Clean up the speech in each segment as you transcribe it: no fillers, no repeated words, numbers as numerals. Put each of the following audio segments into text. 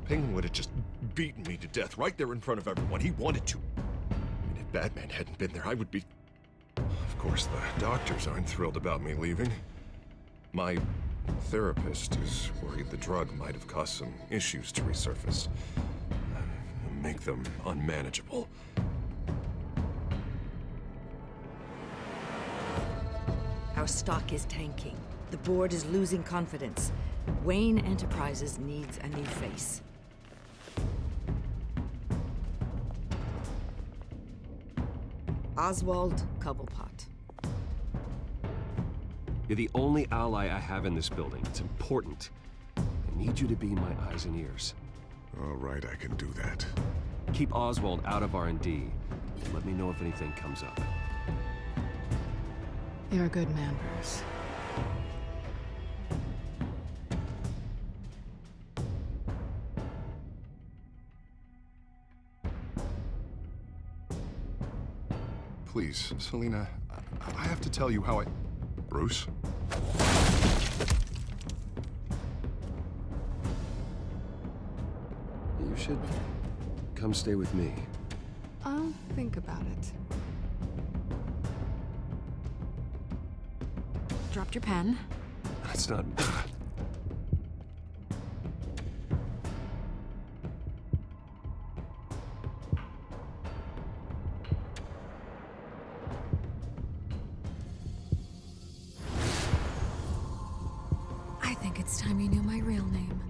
Penguin would have just beaten me to death right there in front of everyone. He wanted to. And if Batman hadn't been there, I would be... Of course, the doctors aren't thrilled about me leaving. My therapist is worried the drug might have caused some issues to resurface. Make them unmanageable. Our stock is tanking. The board is losing confidence. Wayne Enterprises needs a new face. Oswald Cobblepot. You're the only ally I have in this building. It's important. I need you to be my eyes and ears. All right, I can do that. Keep Oswald out of R&D. Let me know if anything comes up. You're a good man, Bruce. Please, Selina, I have to tell you how I... Bruce? You should come stay with me. I'll think about it. Dropped your pen. That's not... I think it's time you knew my real name.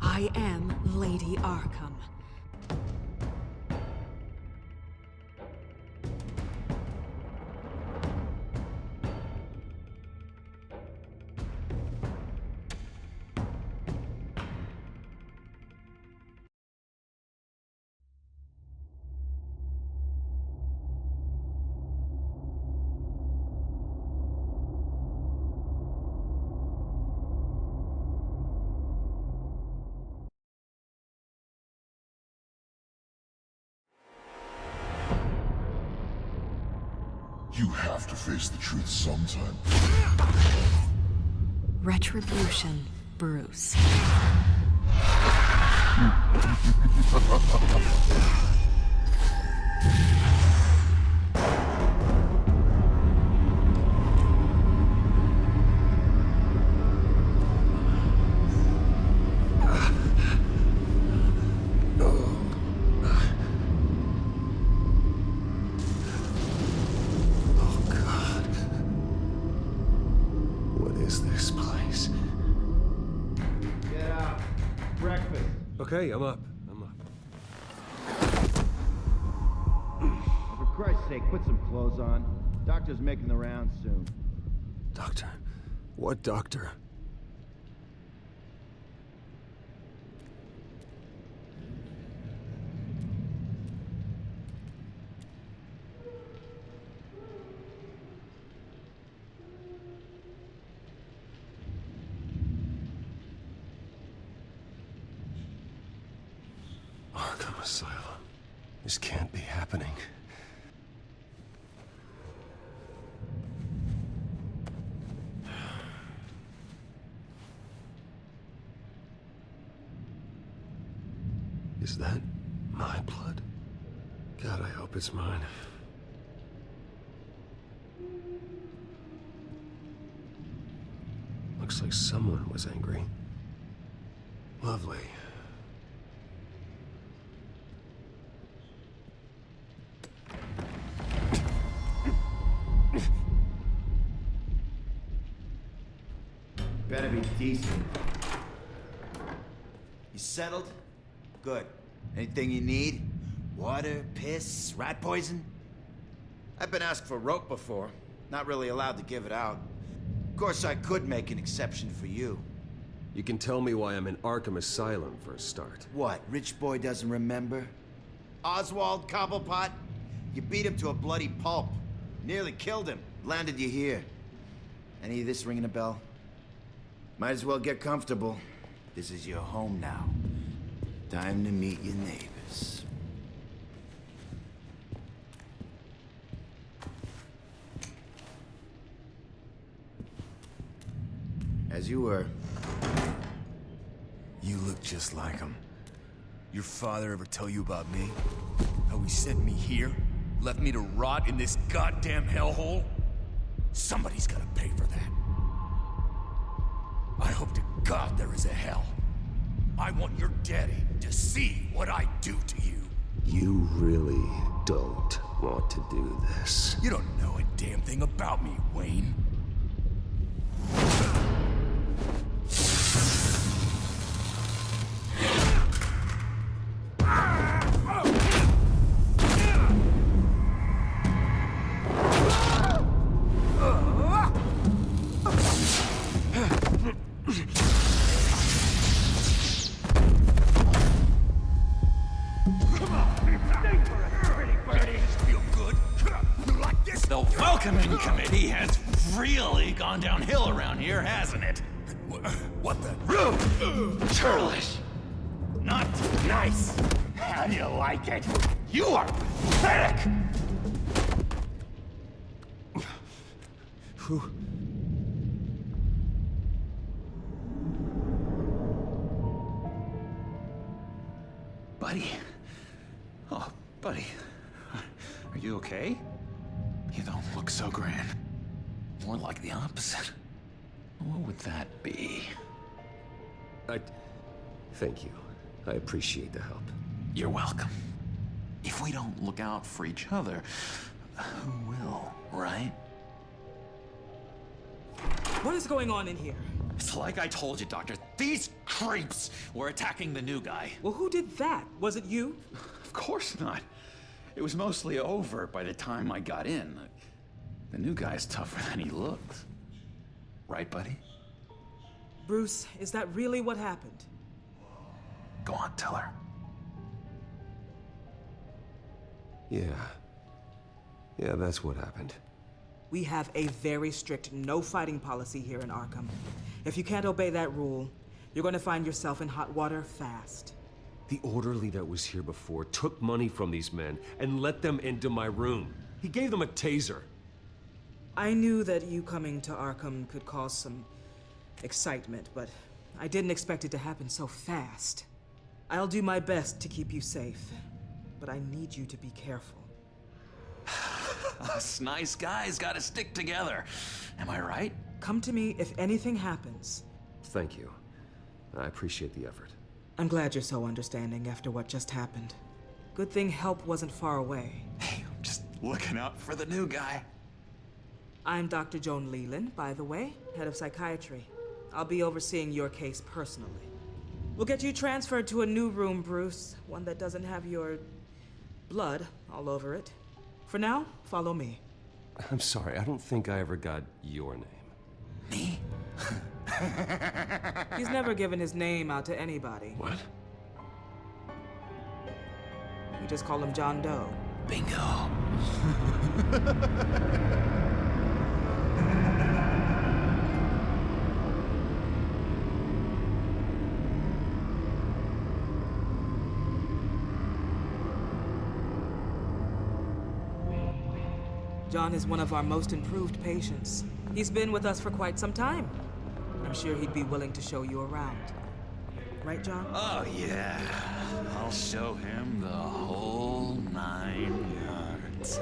I am Lady Arkham. You have to face the truth sometime. Retribution, Bruce. Okay, I'm up. For Christ's sake, put some clothes on. Doctor's making the rounds soon. Doctor? What doctor? Arkham Asylum. This can't be happening. Is that my blood? God, I hope it's mine. Looks like someone was angry. Lovely. Better be decent. You settled? Good. Anything you need? Water, piss, rat poison? I've been asked for rope before. Not really allowed to give it out. Of course, I could make an exception for you. You can tell me why I'm in Arkham Asylum for a start. What, rich boy doesn't remember? Oswald Cobblepot? You beat him to a bloody pulp. Nearly killed him. Landed you here. Any of this ringing a bell? Might as well get comfortable. This is your home now. Time to meet your neighbors. As you were. You look just like him. Your father ever tell you about me? How he sent me here? Left me to rot in this goddamn hellhole? Somebody's gotta pay for that. I hope to God there is a hell. I want your daddy to see what I do to you. You really don't want to do this. You don't know a damn thing about me, Wayne. The welcoming committee has really gone downhill around here, hasn't it? What the? Rude! Churlish! Not nice! How do you like it? You are pathetic! Who? Buddy. Oh, buddy. Are you okay? You don't look so grand. More like the opposite. What would that be? Thank you. I appreciate the help. You're welcome. If we don't look out for each other, who will, right? What is going on in here? It's like I told you, Doctor. These creeps were attacking the new guy. Well, who did that? Was it you? Of course not. It was mostly over by the time I got in. The new guy's tougher than he looks. Right, buddy? Bruce, is that really what happened? Go on, tell her. Yeah, that's what happened. We have a very strict no fighting policy here in Arkham. If you can't obey that rule, you're going to find yourself in hot water fast. The orderly that was here before took money from these men and let them into my room. He gave them a taser. I knew that you coming to Arkham could cause some excitement, but I didn't expect it to happen so fast. I'll do my best to keep you safe, but I need you to be careful. Us nice guys gotta stick together. Am I right? Come to me if anything happens. Thank you. I appreciate the effort. I'm glad you're so understanding after what just happened. Good thing help wasn't far away. Hey, I'm just looking out for the new guy. I'm Dr. Joan Leland, by the way, head of psychiatry. I'll be overseeing your case personally. We'll get you transferred to a new room, Bruce. One that doesn't have your blood all over it. For now, follow me. I'm sorry, I don't think I ever got your name. Me? He's never given his name out to anybody. What? We just call him John Doe. Bingo. John is one of our most improved patients. He's been with us for quite some time. I'm sure he'd be willing to show you around. Right, John? Oh, yeah. I'll show him the whole 9 yards.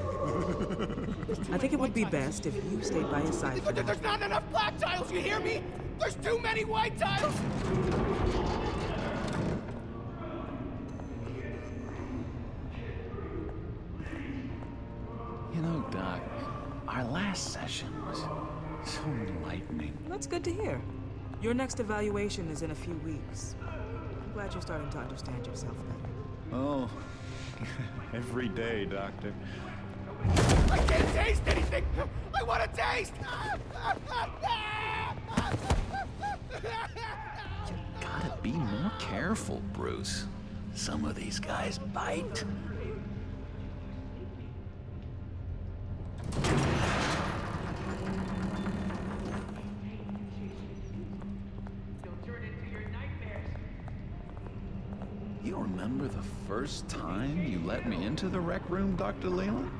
I think it would be best if you stayed by his side for now. There's not enough black tiles, you hear me? There's too many white tiles! You know, Doc, our last session was so enlightening. That's good to hear. Your next evaluation is in a few weeks. I'm glad you're starting to understand yourself better. Oh, every day, Doctor. I can't taste anything! I want to taste! Gotta be more careful, Bruce. Some of these guys bite. You remember the first time you let me into the rec room, Dr. Leland?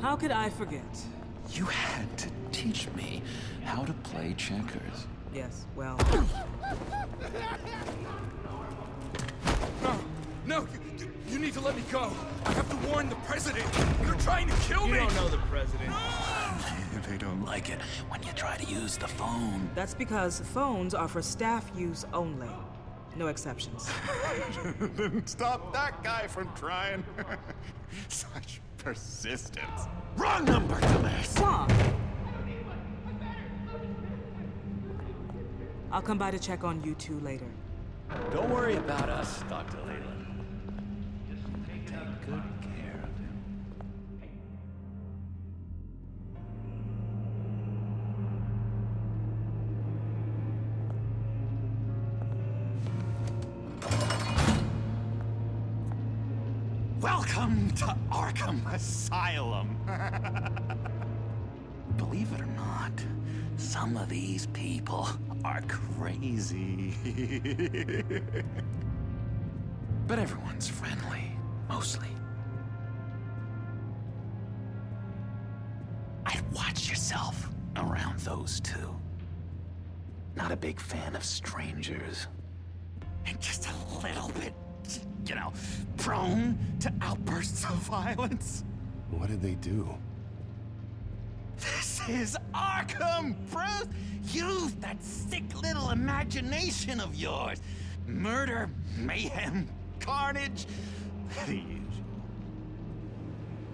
How could I forget? You had to teach me how to play checkers. Yes, well... No, you need to let me go. I have to warn the president. They're trying to kill me. You don't know the president. They don't like it when you try to use the phone. That's because phones are for staff use only. No exceptions. Stop that guy from trying. Such persistence. Wrong number, dumbass! Stop! I'll come by to check on you two later. Don't worry about us, Dr. Leland. Just take good care of him. Welcome to Arkham Asylum. Believe it or not, some of these people are crazy. But everyone's friendly, mostly. I'd watch yourself around those two. Not a big fan of strangers. And just a little bit, you know, prone to outbursts of violence. What did they do? This is Arkham, Bruce! Use that sick little imagination of yours. Murder, mayhem, carnage, the usual.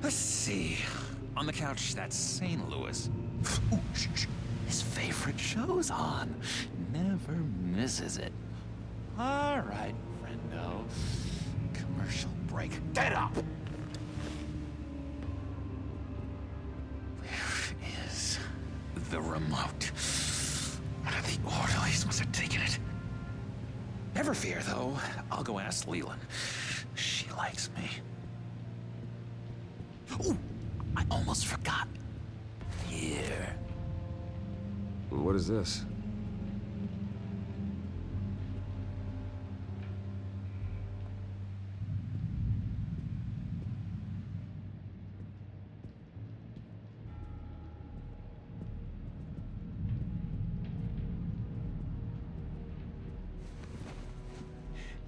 Let's see. On the couch, that's St. Louis. Ooh, shh. His favorite show's on. Never misses it. All right, friendo. Commercial break. Get up! The remote. One of the orderlies must have taken it. Never fear, though. I'll go ask Leland. She likes me. Ooh, I almost forgot. Here. What is this?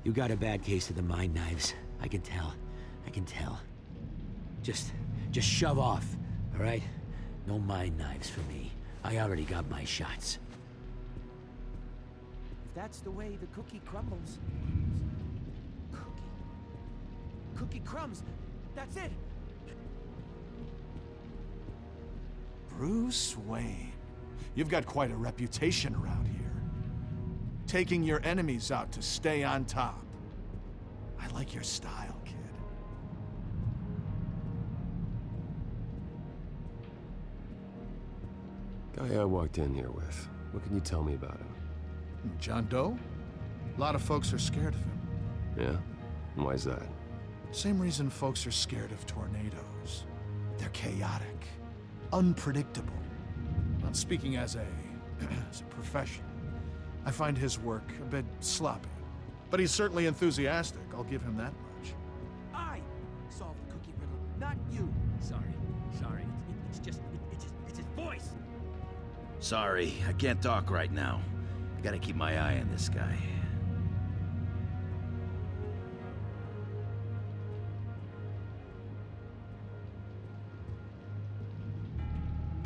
You got a bad case of the mind knives. I can tell. I can tell. Just shove off, all right? No mind knives for me. I already got my shots. If that's the way the cookie crumbles... Cookie crumbs! That's it! Bruce Wayne. You've got quite a reputation around here. Taking your enemies out to stay on top. I like your style, kid. Guy I walked in here with. What can you tell me about him? John Doe? A lot of folks are scared of him. Yeah? And why's that? Same reason folks are scared of tornadoes. They're chaotic, unpredictable. I'm speaking as a professional. I find his work a bit sloppy. But he's certainly enthusiastic, I'll give him that much. I solved the cookie riddle, not you. Sorry. It's his voice. Sorry, I can't talk right now. I gotta keep my eye on this guy.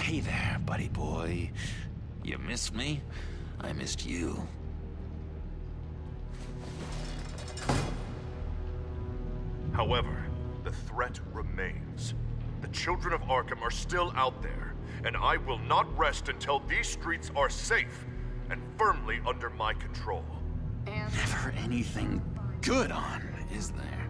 Hey there, buddy boy. You miss me? I missed you. However, the threat remains. The children of Arkham are still out there, and I will not rest until these streets are safe and firmly under my control. Never anything good on, is there?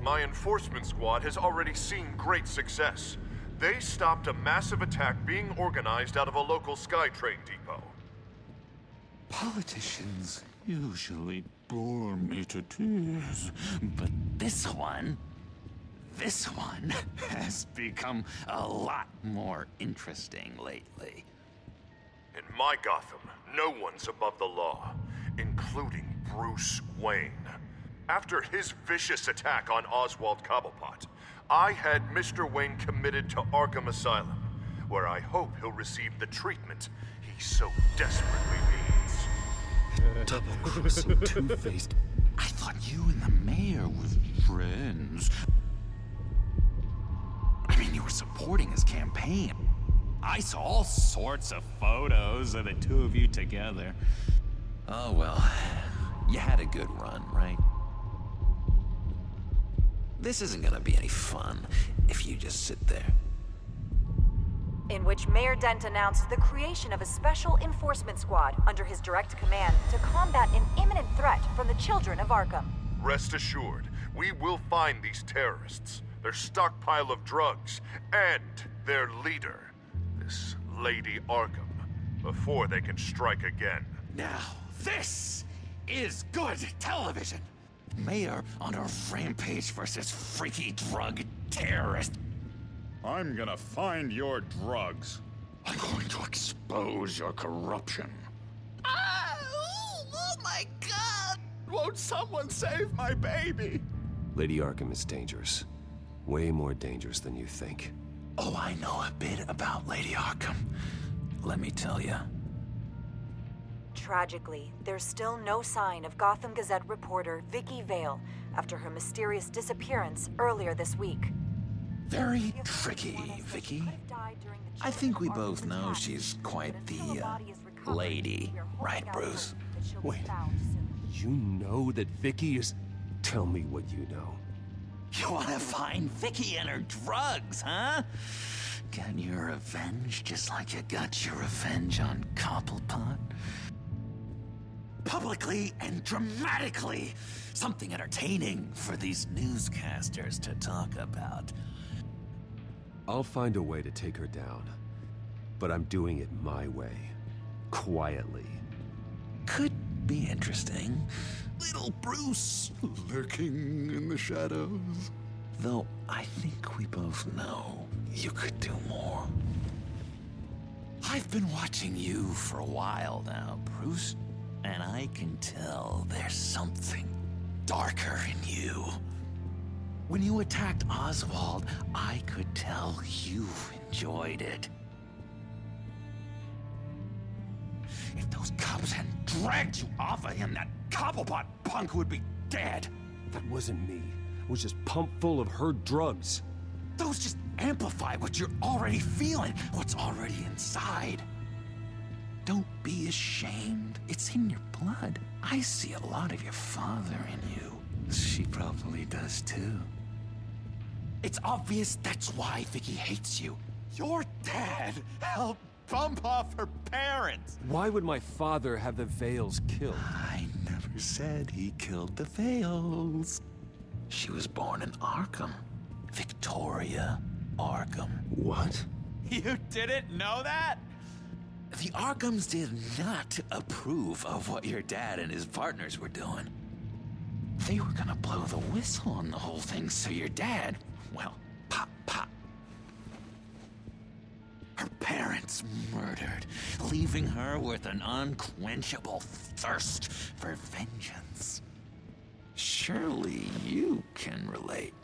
My enforcement squad has already seen great success. They stopped a massive attack being organized out of a local SkyTrain depot. Politicians usually bore me to tears, but this one has become a lot more interesting lately. In my Gotham, no one's above the law, including Bruce Wayne. After his vicious attack on Oswald Cobblepot, I had Mr. Wayne committed to Arkham Asylum, where I hope he'll receive the treatment he so desperately needs. Double-crossing, two-faced... I thought you and the mayor were friends. I mean, you were supporting his campaign. I saw all sorts of photos of the two of you together. Oh, well, you had a good run, right? This isn't gonna be any fun if you just sit there. In which Mayor Dent announced the creation of a special enforcement squad under his direct command to combat an imminent threat from the children of Arkham. Rest assured, we will find these terrorists, their stockpile of drugs, and their leader, this Lady Arkham, before they can strike again. Now, this is good television. Mayor on a rampage versus freaky drug terrorist. I'm gonna find your drugs. I'm going to expose your corruption. Oh my God! Won't someone save my baby? Lady Arkham is dangerous. Way more dangerous than you think. Oh, I know a bit about Lady Arkham. Let me tell you. Tragically, there's still no sign of Gotham Gazette reporter Vicky Vale after her mysterious disappearance earlier this week. Very tricky, Vicky. I think we both know she's quite the, lady, right, Bruce? Wait, you know that Vicky is... Tell me what you know. You wanna find Vicky and her drugs, huh? Get your revenge just like you got your revenge on Cobblepot? Publicly and dramatically! Something entertaining for these newscasters to talk about. I'll find a way to take her down. But I'm doing it my way. Quietly. Could be interesting. Little Bruce lurking in the shadows. Though I think we both know you could do more. I've been watching you for a while now, Bruce. And I can tell there's something darker in you. When you attacked Oswald, I could tell you enjoyed it. If those cops hadn't dragged you off of him, that Cobblepot punk would be dead. That wasn't me. It was just pumped full of her drugs. Those just amplify what you're already feeling, what's already inside. Don't be ashamed. It's in your blood. I see a lot of your father in you. She probably does too. It's obvious that's why Vicky hates you. Your dad helped bump off her parents. Why would my father have the Vales killed? I never said he killed the Vales. She was born in Arkham. Victoria Arkham. What? You didn't know that? The Arkhams did not approve of what your dad and his partners were doing. They were gonna blow the whistle on the whole thing, so your dad, well, pop. Her parents murdered, leaving her with an unquenchable thirst for vengeance. Surely you can relate.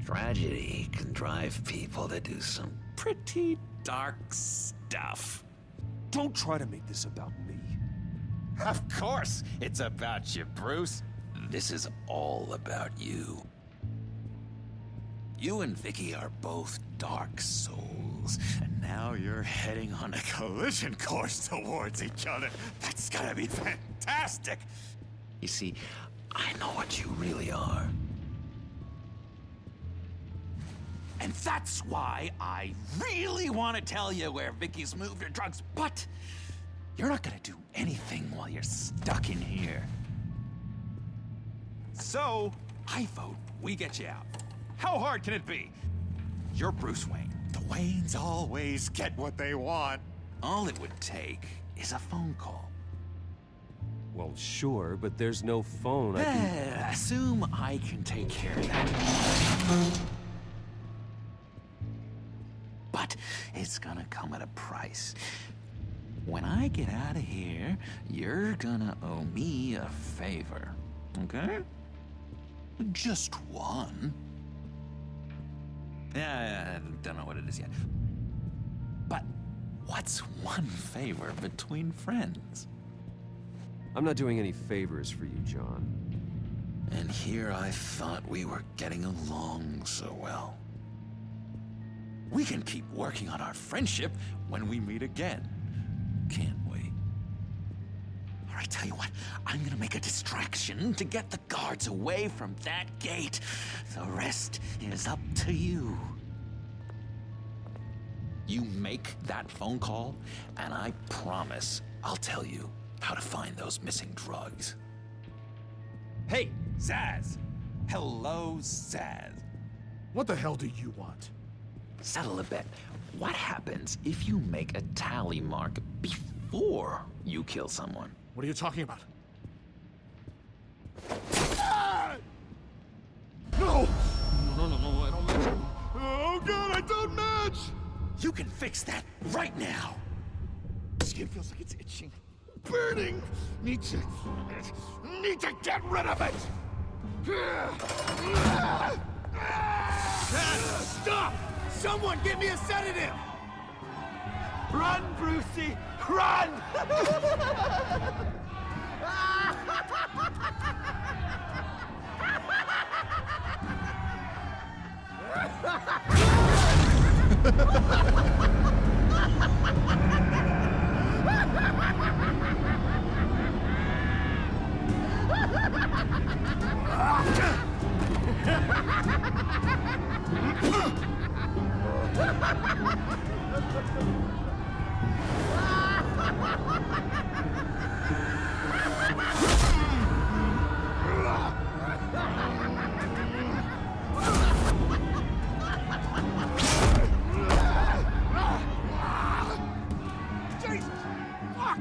Tragedy can drive people to do some pretty dark stuff. Don't try to make this about me. Of course it's about you, Bruce. This is all about you. You and Vicky are both dark souls, and now you're heading on a collision course towards each other. That's gonna be fantastic! You see, I know what you really are. And that's why I really want to tell you where Vicky's moved her drugs, but you're not gonna do anything while you're stuck in here. So, I vote we get you out. How hard can it be? You're Bruce Wayne. The Waynes always get what they want. All it would take is a phone call. Well, sure, but there's no phone. I can... Assume I can take care of that. But it's gonna come at a price. when I get out of here, you're gonna owe me a favor, okay? Just one. Yeah, I don't know what it is yet. But what's one favor between friends? I'm not doing any favors for you, John. And here I thought we were getting along so well. We can keep working on our friendship when we meet again, can't we? All right, tell you what, I'm gonna make a distraction to get the guards away from that gate. The rest is up to you. You make that phone call, and I promise I'll tell you how to find those missing drugs. Hey, Zaz! Hello, Zaz. What the hell do you want? Settle a bet. What happens if you make a tally mark before you kill someone? What are you talking about? No! No, I don't match. Oh god, I don't match! You can fix that right now. Skin feels like it's itching. Burning! Need to get rid of it! Stop! Someone give me a sedative! Run, Brucey! Run! Jesus! Fuck!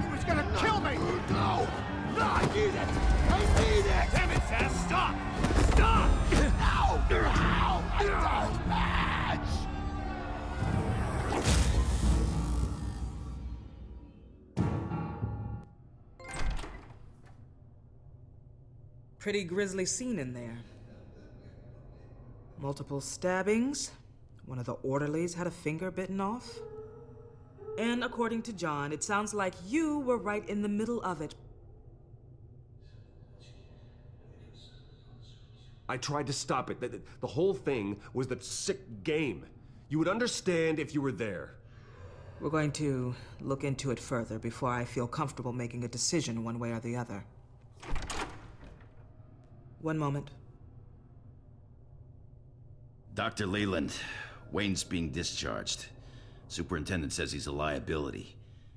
He was gonna kill me! No! No, I need it! I need it! Damn it, Sam! Stop! Stop! No! No! I don't match! Pretty grisly scene in there. Multiple stabbings. One of the orderlies had a finger bitten off. And according to John, it sounds like you were right in the middle of it. I tried to stop it. The whole thing was that sick game. You would understand if you were there. We're going to look into it further before I feel comfortable making a decision one way or the other. One moment. Dr. Leland, Wayne's being discharged. Superintendent says he's a liability.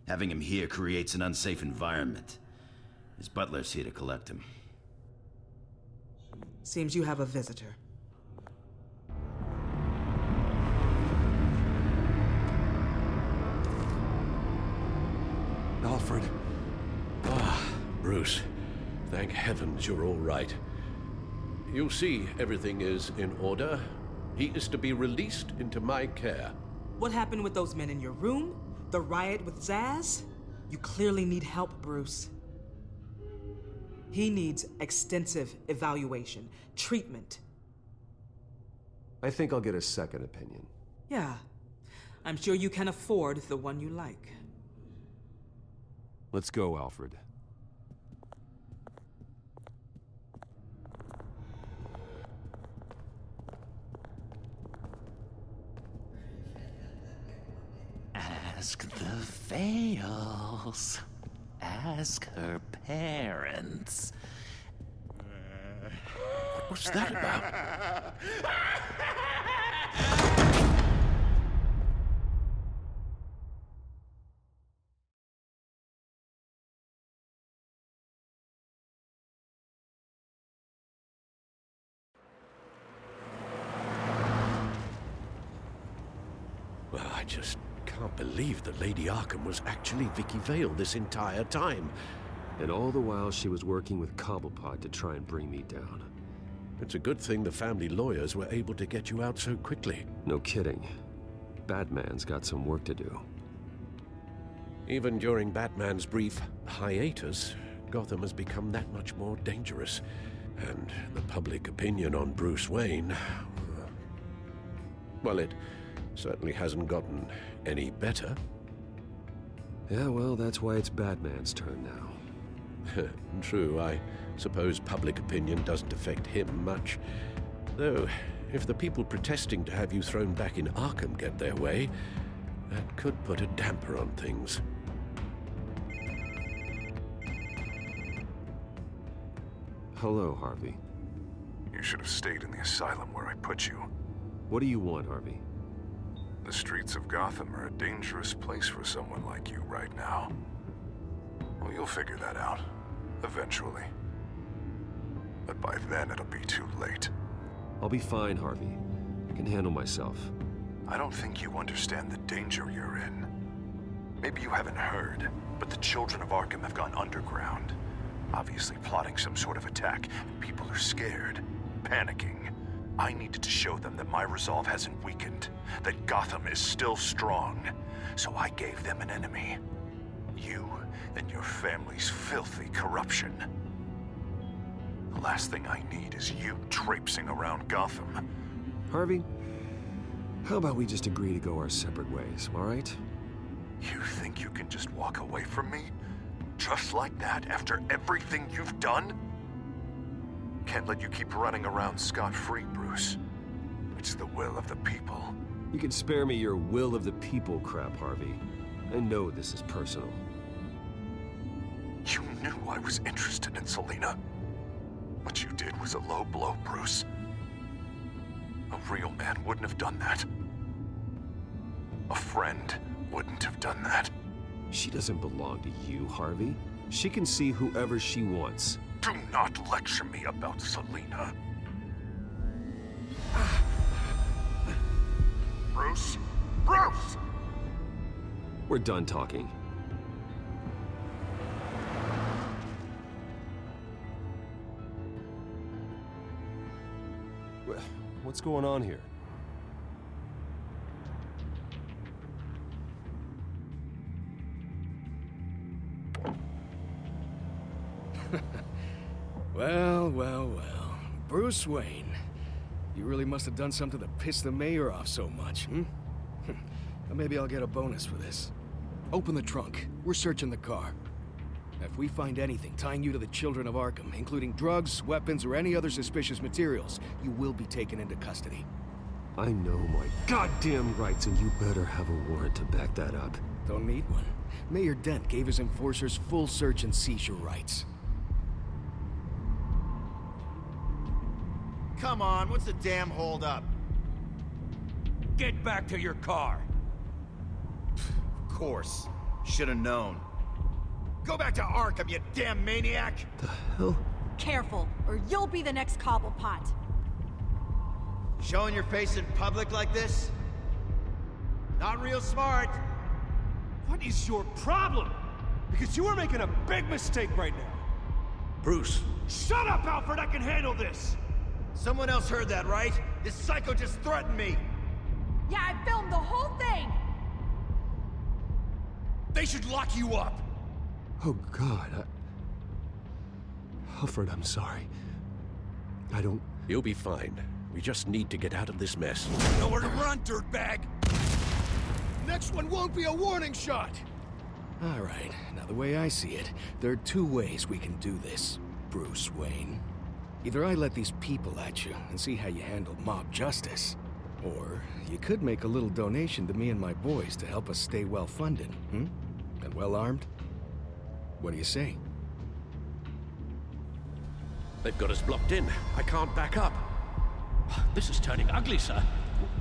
Having him here creates an unsafe environment. His butler's here to collect him. Seems you have a visitor. Alfred. Ah, Bruce. Thank heavens you're all right. You see, everything is in order. He is to be released into my care. What happened with those men in your room? The riot with Zaz? You clearly need help, Bruce. He needs extensive evaluation, treatment. I think I'll get a second opinion. Yeah. I'm sure you can afford the one you like. Let's go, Alfred. Ask the Vales. Ask her parents. What was that about? Well, I just can't believe that Lady Arkham was actually Vicky Vale this entire time. And all the while she was working with Cobblepot to try and bring me down. It's a good thing the family lawyers were able to get you out so quickly. No kidding. Batman's got some work to do. Even during Batman's brief hiatus, Gotham has become that much more dangerous. And the public opinion on Bruce Wayne... well, it certainly hasn't gotten any better. Yeah, well, that's why it's Batman's turn now. True, I suppose public opinion doesn't affect him much. Though, if the people protesting to have you thrown back in Arkham get their way, that could put a damper on things. Hello, Harvey. You should have stayed in the asylum where I put you. What do you want, Harvey? The streets of Gotham are a dangerous place for someone like you right now. Well, you'll figure that out. Eventually. But by then, it'll be too late. I'll be fine, Harvey. I can handle myself. I don't think you understand the danger you're in. Maybe you haven't heard, but the children of Arkham have gone underground. Obviously plotting some sort of attack, and people are scared, panicking. I needed to show them that my resolve hasn't weakened, that Gotham is still strong. So I gave them an enemy. You and your family's filthy corruption. The last thing I need is you traipsing around Gotham. Harvey, how about we just agree to go our separate ways, all right? You think you can just walk away from me? Just like that, after everything you've done? Can't let you keep running around scot-free, Bruce. It's the will of the people. You can spare me your will of the people crap, Harvey. I know this is personal. You knew I was interested in Selina. What you did was a low blow, Bruce. A real man wouldn't have done that. A friend wouldn't have done that. She doesn't belong to you, Harvey. She can see whoever she wants. Do not lecture me about Selina. Bruce? Bruce! We're done talking. What's going on here? Well. Bruce Wayne. You really must have done something to piss the mayor off so much, hmm? Well, maybe I'll get a bonus for this. Open the trunk. We're searching the car. If we find anything tying you to the children of Arkham, including drugs, weapons, or any other suspicious materials, you will be taken into custody. I know my goddamn rights, and you better have a warrant to back that up. Don't need one. Mayor Dent gave his enforcers full search and seizure rights. Come on, what's the damn holdup? Get back to your car. Of course. Should've known. Go back to Arkham, you damn maniac! The hell? Careful, or you'll be the next Cobblepot. Showing your face in public like this? Not real smart. What is your problem? Because you are making a big mistake right now. Bruce. Shut up, Alfred! I can handle this! Someone else heard that, right? This psycho just threatened me! Yeah, I filmed the whole thing! They should lock you up! Oh, God, Alfred, I'm sorry. I don't... You'll be fine. We just need to get out of this mess. Nowhere to run, dirtbag! Next one won't be a warning shot! All right, now the way I see it, there are two ways we can do this, Bruce Wayne. Either I let these people at you and see how you handle mob justice, or you could make a little donation to me and my boys to help us stay well-funded, And well-armed? What do you say? They've got us blocked in. I can't back up. This is turning ugly, sir.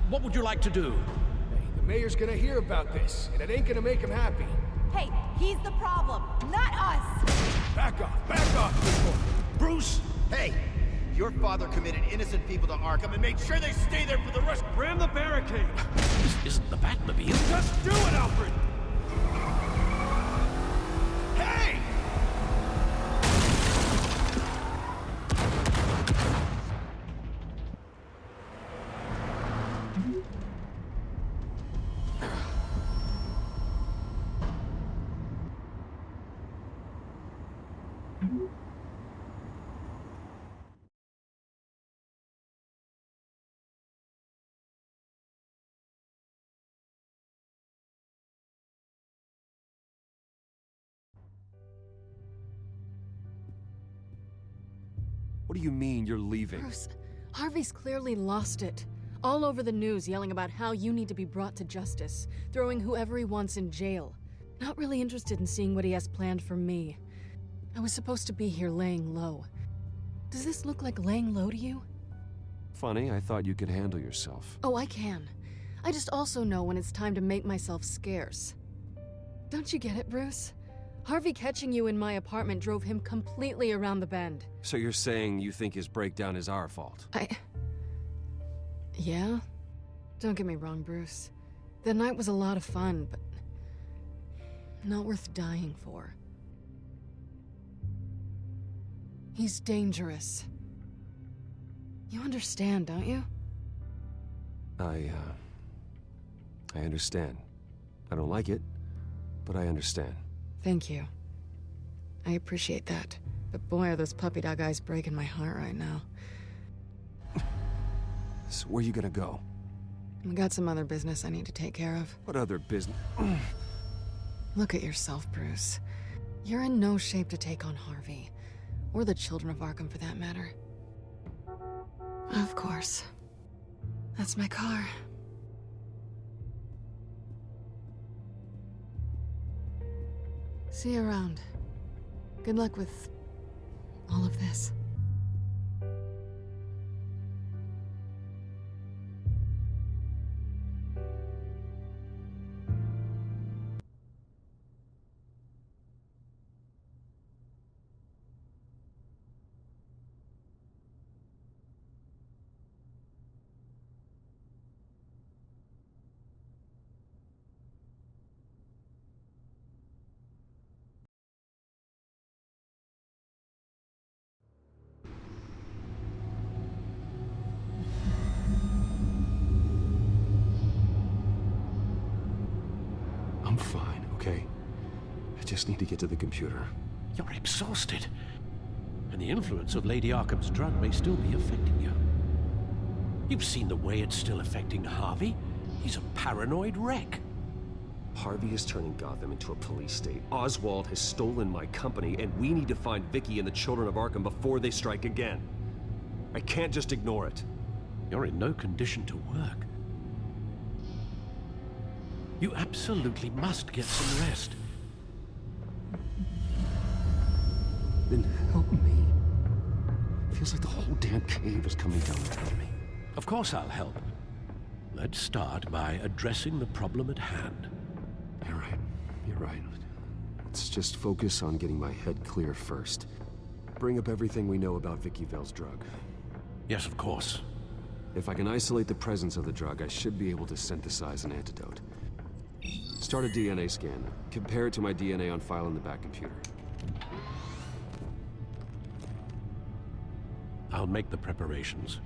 What would you like to do? Hey, the mayor's gonna hear about this, and it ain't gonna make him happy. Hey, he's the problem, not us! Back off! Bruce! Hey! Your father committed innocent people to Arkham and made sure they stay there for the rest— Ram the barricade! This isn't the Batmobile. Just do it, Alfred! Hey! What do you mean you're leaving? Bruce, Harvey's clearly lost it. All over the news yelling about how you need to be brought to justice, throwing whoever he wants in jail. Not really interested in seeing what he has planned for me. I was supposed to be here laying low. Does this look like laying low to you? Funny, I thought you could handle yourself. Oh, I can. I just also know when it's time to make myself scarce. Don't you get it, Bruce? Harvey catching you in my apartment drove him completely around the bend. So you're saying you think his breakdown is our fault? Yeah? Don't get me wrong, Bruce. The night was a lot of fun, but not worth dying for. He's dangerous. You understand, don't you? I understand. I don't like it, but I understand. Thank you. I appreciate that. But boy, are those puppy dog eyes breaking my heart right now. So where you gonna go? I got some other business I need to take care of. What other business? Look at yourself, Bruce. You're in no shape to take on Harvey. Or the children of Arkham, for that matter. Of course. That's my car. See you around. Good luck with all of this. I'm fine, okay? I just need to get to the computer. You're exhausted. And the influence of Lady Arkham's drug may still be affecting you. You've seen the way it's still affecting Harvey. He's a paranoid wreck. Harvey is turning Gotham into a police state. Oswald has stolen my company, and we need to find Vicky and the children of Arkham before they strike again. I can't just ignore it. You're in no condition to work. You absolutely must get some rest. Then help me. Feels like the whole damn cave is coming down around me. Of course I'll help. Let's start by addressing the problem at hand. You're right. You're right. Let's just focus on getting my head clear first. Bring up everything we know about Vicky Vale's drug. Yes, of course. If I can isolate the presence of the drug, I should be able to synthesize an antidote. Start a DNA scan. Compare it to my DNA on file in the back computer. I'll make the preparations.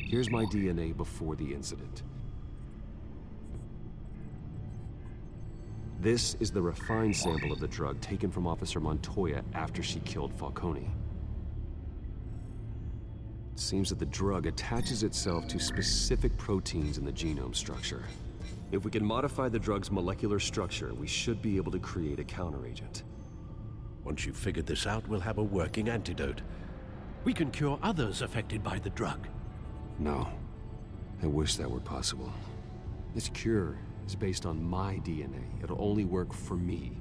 Here's my DNA before the incident. This is the refined sample of the drug taken from Officer Montoya after she killed Falcone. It seems that the drug attaches itself to specific proteins in the genome structure. If we can modify the drug's molecular structure, we should be able to create a counteragent. Once you've figured this out, we'll have a working antidote. We can cure others affected by the drug. No. I wish that were possible. This cure is based on my DNA. It'll only work for me.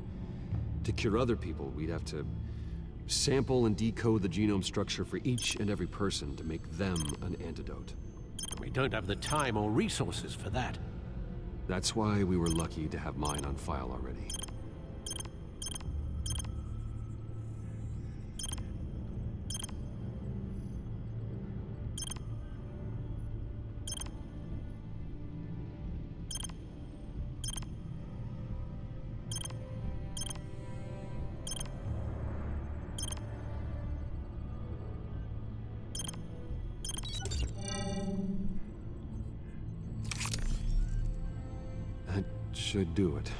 To cure other people, we'd have to sample and decode the genome structure for each and every person to make them an antidote. We don't have the time or resources for that. That's why we were lucky to have mine on file already. Should do it.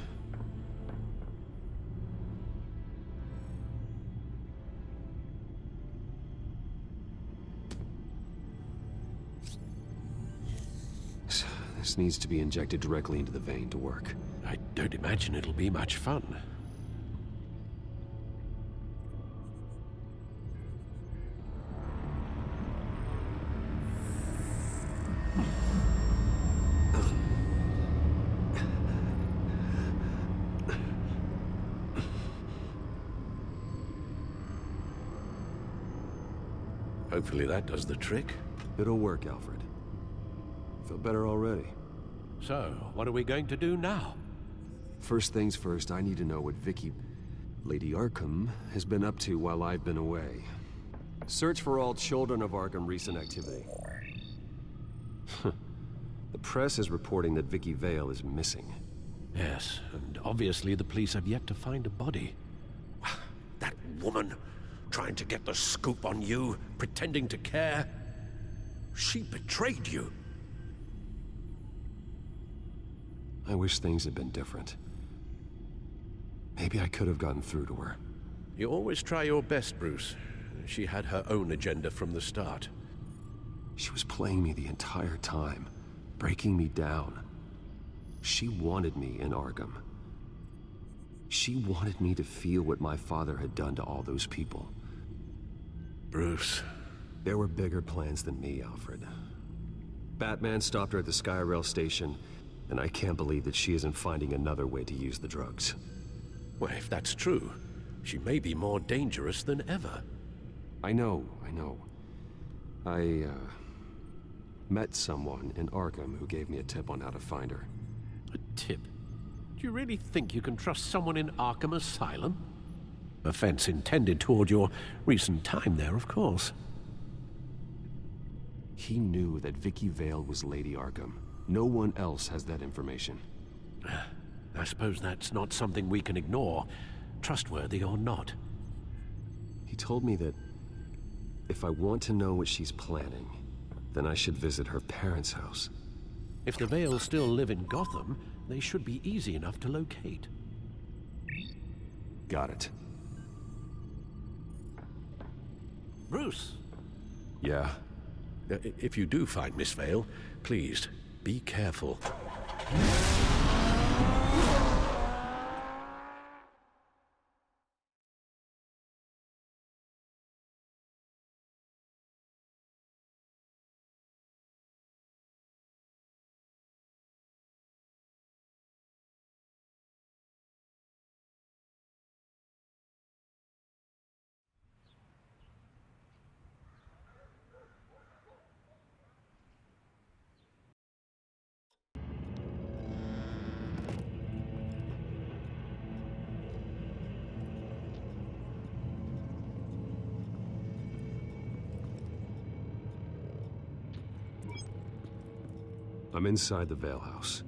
This needs to be injected directly into the vein to work. I don't imagine it'll be much fun. Hopefully that does the trick. It'll work, Alfred. Feel better already. So, what are we going to do now? First things first, I need to know what Vicky, Lady Arkham, has been up to while I've been away. Search for all children of Arkham recent activity. The press is reporting that Vicky Vale is missing. Yes, and obviously the police have yet to find a body. That woman, trying to get the scoop on you, pretending to care. She betrayed you. I wish things had been different. Maybe I could have gotten through to her. You always try your best, Bruce. She had her own agenda from the start. She was playing me the entire time, breaking me down. She wanted me in Arkham. She wanted me to feel what my father had done to all those people. Bruce. There were bigger plans than me, Alfred. Batman stopped her at the Skyrail station, and I can't believe that she isn't finding another way to use the drugs. Well, if that's true, she may be more dangerous than ever. I know. I met someone in Arkham who gave me a tip on how to find her. A tip? Do you really think you can trust someone in Arkham Asylum? Offense intended toward your recent time there, of course. He knew that Vicky Vale was Lady Arkham. No one else has that information. I suppose that's not something we can ignore, trustworthy or not. He told me that if I want to know what she's planning, then I should visit her parents' house. If the Vales still live in Gotham, they should be easy enough to locate. Got it. Bruce? Yeah? If you do find Miss Vale, please, be careful. I'm inside the Vale House.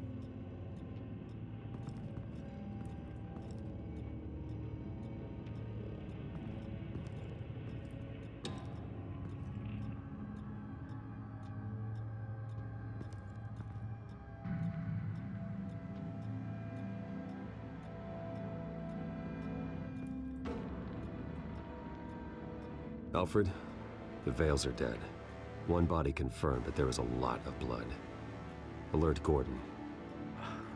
Alfred, the Vales are dead. One body confirmed, but there is a lot of blood. Alert Gordon.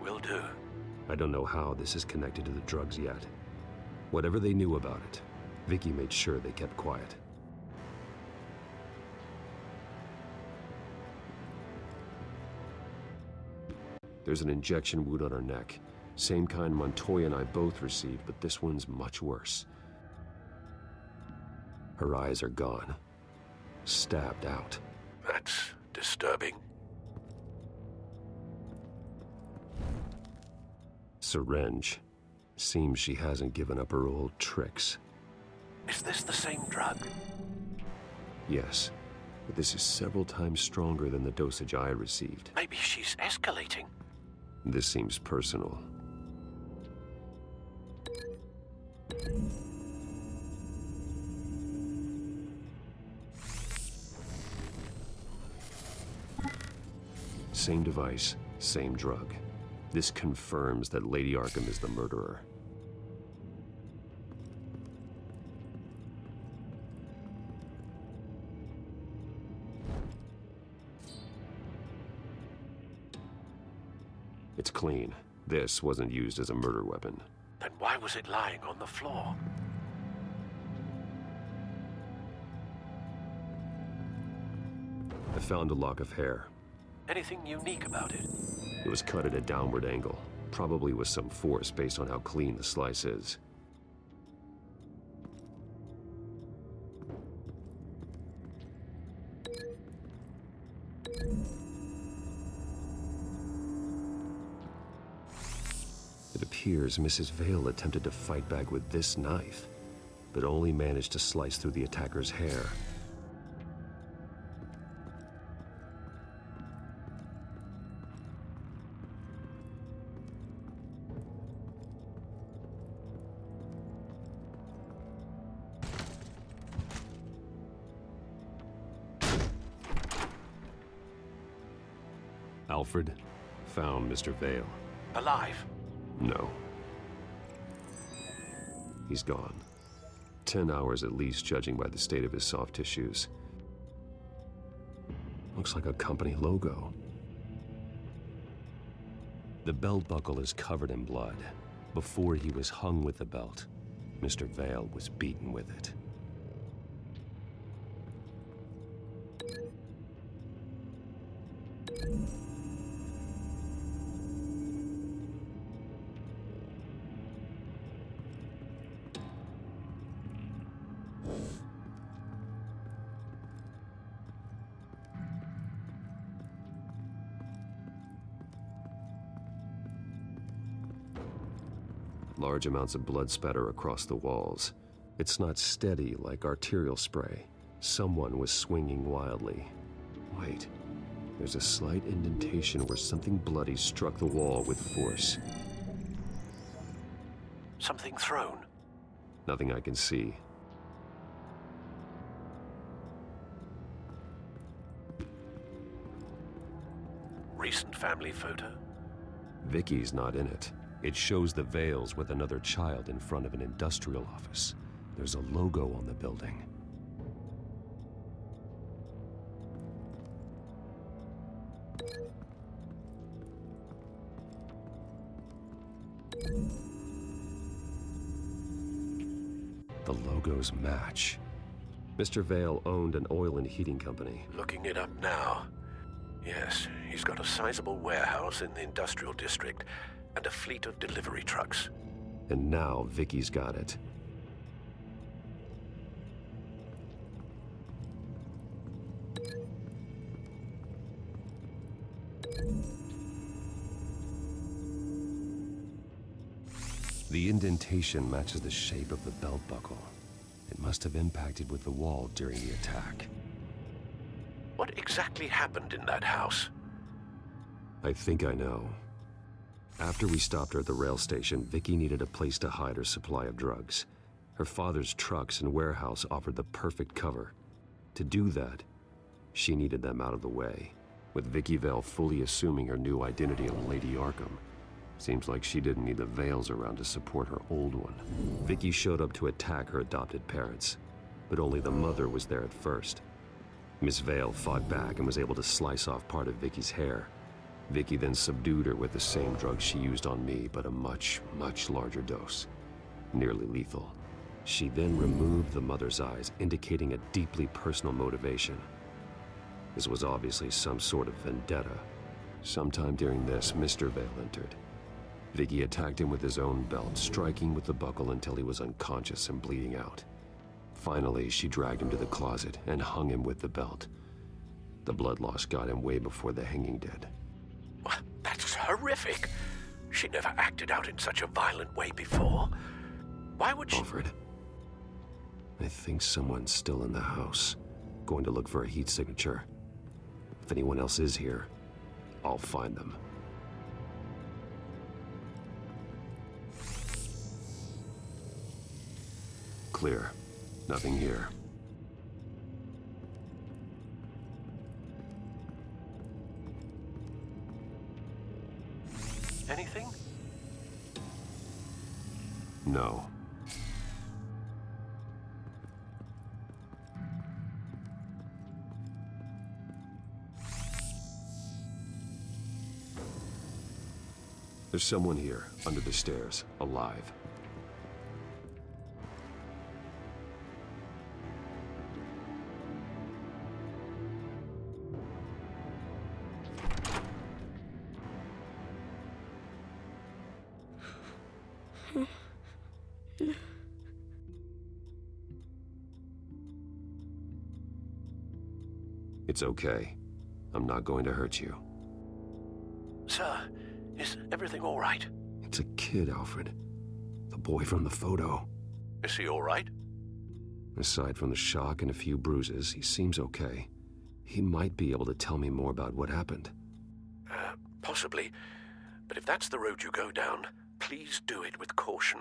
Will do. I don't know how this is connected to the drugs yet. Whatever they knew about it, Vicky made sure they kept quiet. There's an injection wound on her neck. Same kind Montoya and I both received, but this one's much worse. Her eyes are gone. Stabbed out. That's disturbing. Syringe. Seems she hasn't given up her old tricks. Is this the same drug? Yes, but this is several times stronger than the dosage I received. Maybe she's escalating. This seems personal. Same device, same drug. This confirms that Lady Arkham is the murderer. It's clean. This wasn't used as a murder weapon. Then why was it lying on the floor? I found a lock of hair. Anything unique about it? It was cut at a downward angle, probably with some force based on how clean the slice is. It appears Mrs. Vale attempted to fight back with this knife, but only managed to slice through the attacker's hair. Alfred found Mr. Vale. Alive? No. He's gone. 10 hours at least, judging by the state of his soft tissues. Looks like a company logo. The belt buckle is covered in blood. Before he was hung with the belt, Mr. Vale was beaten with it. Large amounts of blood spatter across the walls. It's not steady like arterial spray. Someone was swinging wildly. Wait, there's a slight indentation where something bloody struck the wall with force. Something thrown? Nothing I can see. Recent family photo? Vicky's not in it. It shows the Vales with another child in front of an industrial office. There's a logo on the building. The logos match. Mr. Vale owned an oil and heating company. Looking it up now. Yes, he's got a sizable warehouse in the industrial district and a fleet of delivery trucks. And now Vicky's got it. The indentation matches the shape of the belt buckle. It must have impacted with the wall during the attack. What exactly happened in that house? I think I know. After we stopped her at the rail station, Vicky needed a place to hide her supply of drugs. Her father's trucks and warehouse offered the perfect cover. To do that, she needed them out of the way. With Vicky Vale fully assuming her new identity of Lady Arkham, seems like she didn't need the Vales around to support her old one. Vicky showed up to attack her adopted parents, but only the mother was there at first. Miss Vale fought back and was able to slice off part of Vicky's hair. Vicky then subdued her with the same drug she used on me, but a much, much larger dose. Nearly lethal. She then removed the mother's eyes, indicating a deeply personal motivation. This was obviously some sort of vendetta. Sometime during this, Mr. Vale entered. Vicky attacked him with his own belt, striking with the buckle until he was unconscious and bleeding out. Finally, she dragged him to the closet and hung him with the belt. The blood loss got him way before the hanging did. That's horrific. She never acted out in such a violent way before. Why would she... Alfred, I think someone's still in the house. Going to look for a heat signature. If anyone else is here, I'll find them. Clear. Nothing here. Anything? No. There's someone here, under the stairs, alive. It's okay. I'm not going to hurt you. Sir, is everything all right? It's a kid, Alfred. The boy from the photo. Is he all right? Aside from the shock and a few bruises, he seems okay. He might be able to tell me more about what happened. Possibly. But if that's the road you go down, please do it with caution.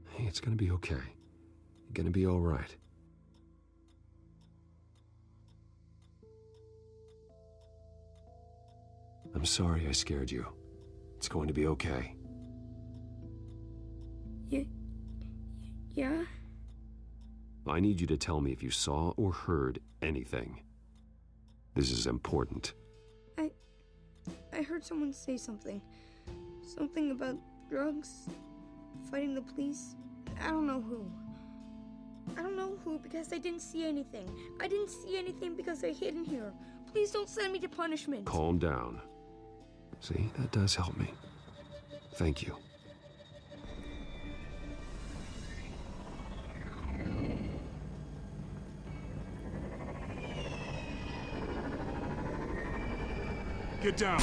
Hey, it's gonna be okay. You're gonna be all right. I'm sorry I scared you. It's going to be okay. Yeah? I need you to tell me if you saw or heard anything. This is important. I heard someone say something. Something about drugs, fighting the police. I don't know who. I don't know who because I didn't see anything. I didn't see anything because I hid in here. Please don't send me to punishment. Calm down. See, that does help me. Thank you. Get down.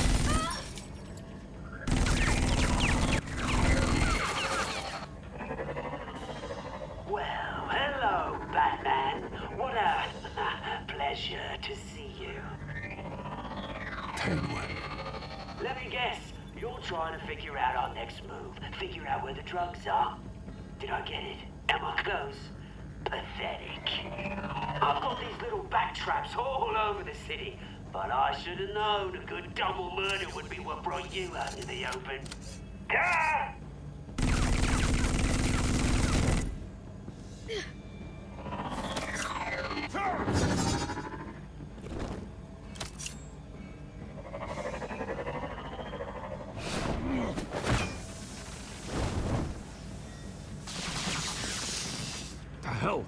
Well, hello, Batman. What a pleasure to see you. Penguin. Let me guess. You're trying to figure out our next move. Figure out where the drugs are. Did I get it? Am I close? Pathetic. I've got these little bat traps all over the city. But I should have known a good double murder would be what brought you out in the open. Ah! The hell?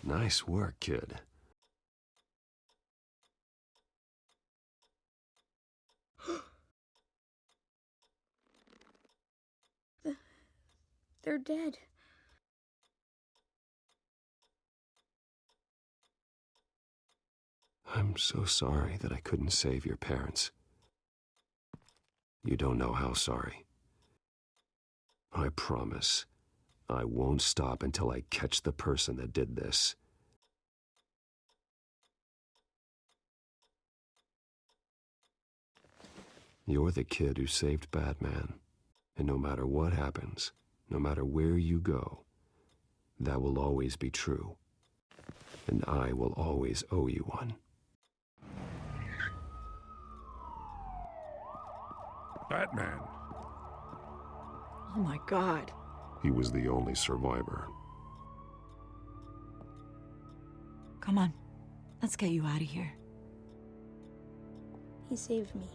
Nice work, kid. They're dead. I'm so sorry that I couldn't save your parents. You don't know how sorry. I promise, I won't stop until I catch the person that did this. You're the kid who saved Batman. And no matter what happens, no matter where you go, that will always be true. And I will always owe you one. Batman. Oh my God. He was the only survivor. Come on, let's get you out of here. He saved me.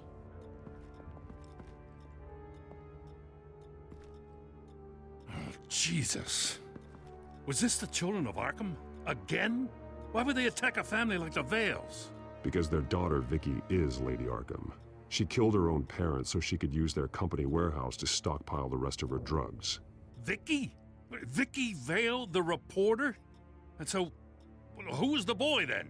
Jesus. Was this the children of Arkham? Again? Why would they attack a family like the Vales? Because their daughter, Vicky, is Lady Arkham. She killed her own parents so she could use their company warehouse to stockpile the rest of her drugs. Vicky? Vicky Vale, the reporter? And so, who was the boy then?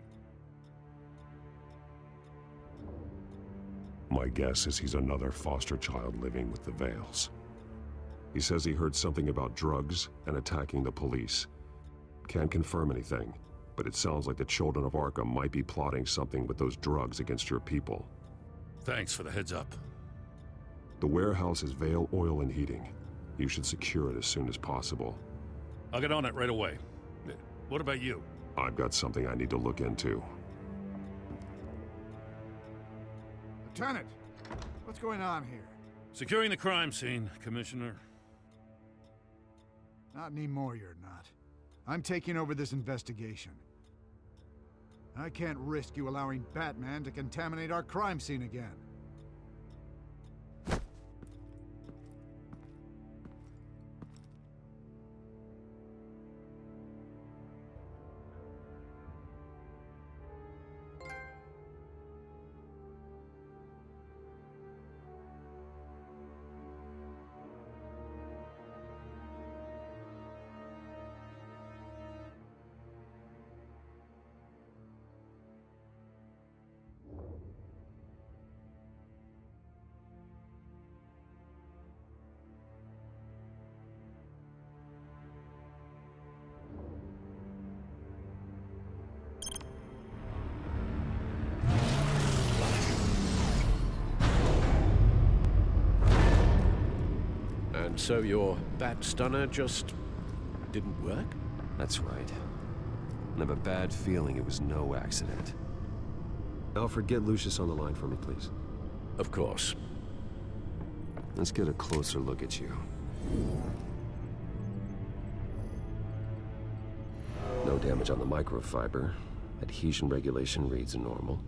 My guess is he's another foster child living with the Vales. He says he heard something about drugs and attacking the police. Can't confirm anything, but it sounds like the children of Arkham might be plotting something with those drugs against your people. Thanks for the heads up. The warehouse is Vale Oil and Heating. You should secure it as soon as possible. I'll get on it right away. What about you? I've got something I need to look into. Lieutenant, what's going on here? Securing the crime scene, Commissioner. Not anymore, you're not. I'm taking over this investigation. I can't risk you allowing Batman to contaminate our crime scene again. And so your bat stunner just didn't work? That's right. I have a bad feeling it was no accident. Alfred, get Lucius on the line for me, please. Of course. Let's get a closer look at you. No damage on the microfiber. Adhesion regulation reads normal.